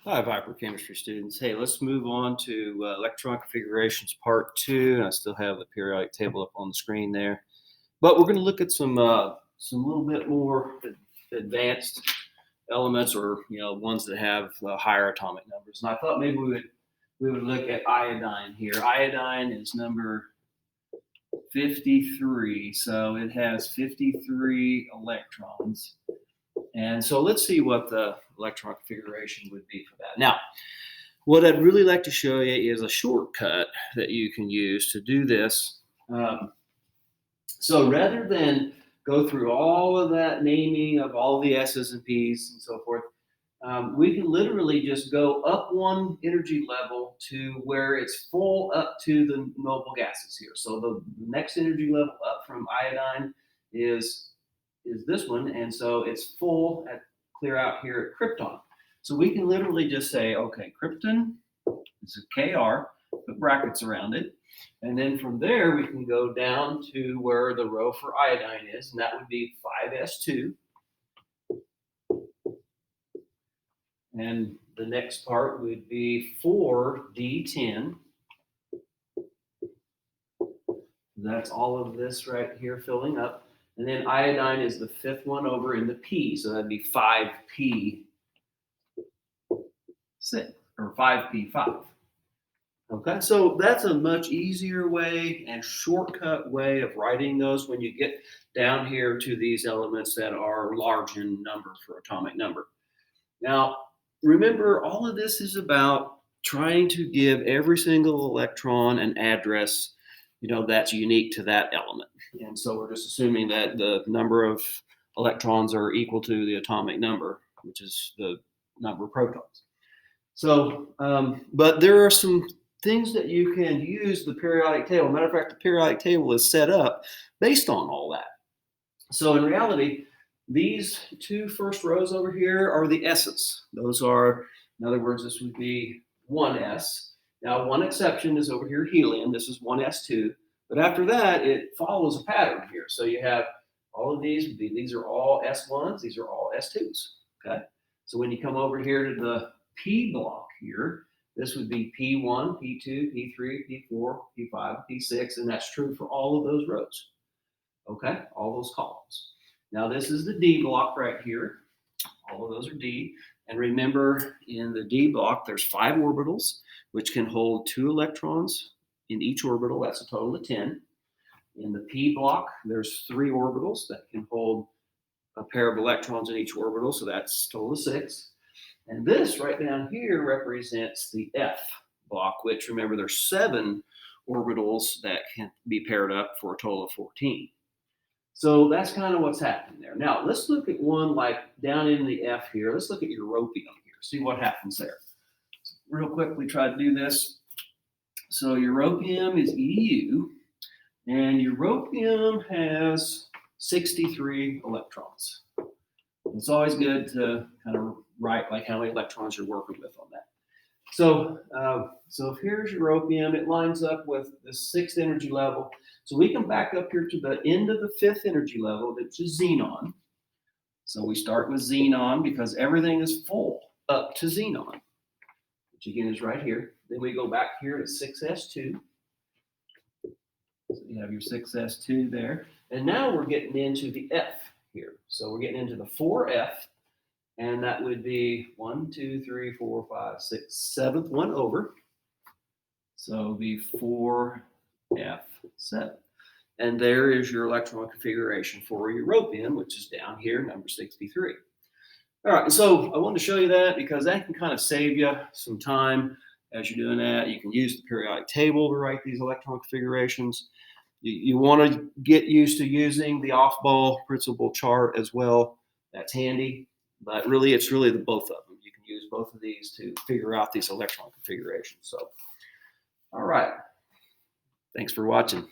Hi, Viper Chemistry students. Hey, let's move on to electron configurations part 2. And I still have the periodic table up on the screen there. But we're going to look at some little bit more advanced elements, or ones that have higher atomic numbers. And I thought maybe we would look at iodine here. Iodine is number 53, so it has 53 electrons. And so let's see what the electron configuration would be for that. Now, what I'd really like to show you is a shortcut that you can use to do this. So rather than go through all of that naming of all the S's and P's and so forth, we can literally just go up one energy level to where it's full up to the noble gases here. So the next energy level up from iodine is this one, and so it's full at clear out here at krypton. So we can literally just say, okay, krypton is a Kr, put brackets around it, and then from there we can go down to where the row for iodine is, and that would be 5s2. And the next part would be 4d10. That's all of this right here filling up. And then iodine is the fifth one over in the P, so that'd be 5p6 or 5p5. Okay, so that's a much easier way and shortcut way of writing those when you get down here to these elements that are large in number for atomic number. Now, remember, all of this is about trying to give every single electron an address, that's unique to that element. And so we're just assuming that the number of electrons are equal to the atomic number, which is the number of protons. So, but there are some things that you can use the periodic table. Matter of fact, the periodic table is set up based on all that. So in reality, these two first rows over here are the S's. Those are, in other words, this would be 1s. Now, one exception is over here, helium. This is 1s2. But after that, it follows a pattern here. So you have all of these are all S1s, these are all S2s. Okay. So when you come over here to the P block here, this would be P1, P2, P3, P4, P5, P6, and that's true for all of those rows. Okay, all those columns. Now this is the D block right here. All of those are D. And remember, in the D block, there's 5 orbitals, which can hold 2 electrons in each orbital. That's a total of 10. In the P block, there's 3 orbitals that can hold a pair of electrons in each orbital, so that's a total of 6. And this right down here represents the F block, which, remember, there's 7 orbitals that can be paired up for a total of 14. So that's kind of what's happening there. Now, let's look at one like down in the F here. Let's look at europium here, see what happens there. Real quickly, try to do this. So europium is EU, and europium has 63 electrons. It's always good to kind of write like how many electrons you're working with on that. So, if here's europium, it lines up with the 6th energy level. So we come back up here to the end of the 5th energy level, which is xenon. So we start with xenon because everything is full up to xenon, which again is right here. Then we go back here to 6s2. So you have your 6s2 there. And now we're getting into the F here. So we're getting into the 4f. And that would be 1, 2, 3, 4, 5, 6, 7th one over. So it'll be 4f7. And there is your electron configuration for europium, which is down here, number 63. All right, so I wanted to show you that because that can kind of save you some time as you're doing that. You can use the periodic table to write these electron configurations. You want to get used to using the off-ball principal chart as well. That's handy. But really, it's really the both of them. You can use both of these to figure out these electron configurations. So, all right. Thanks for watching.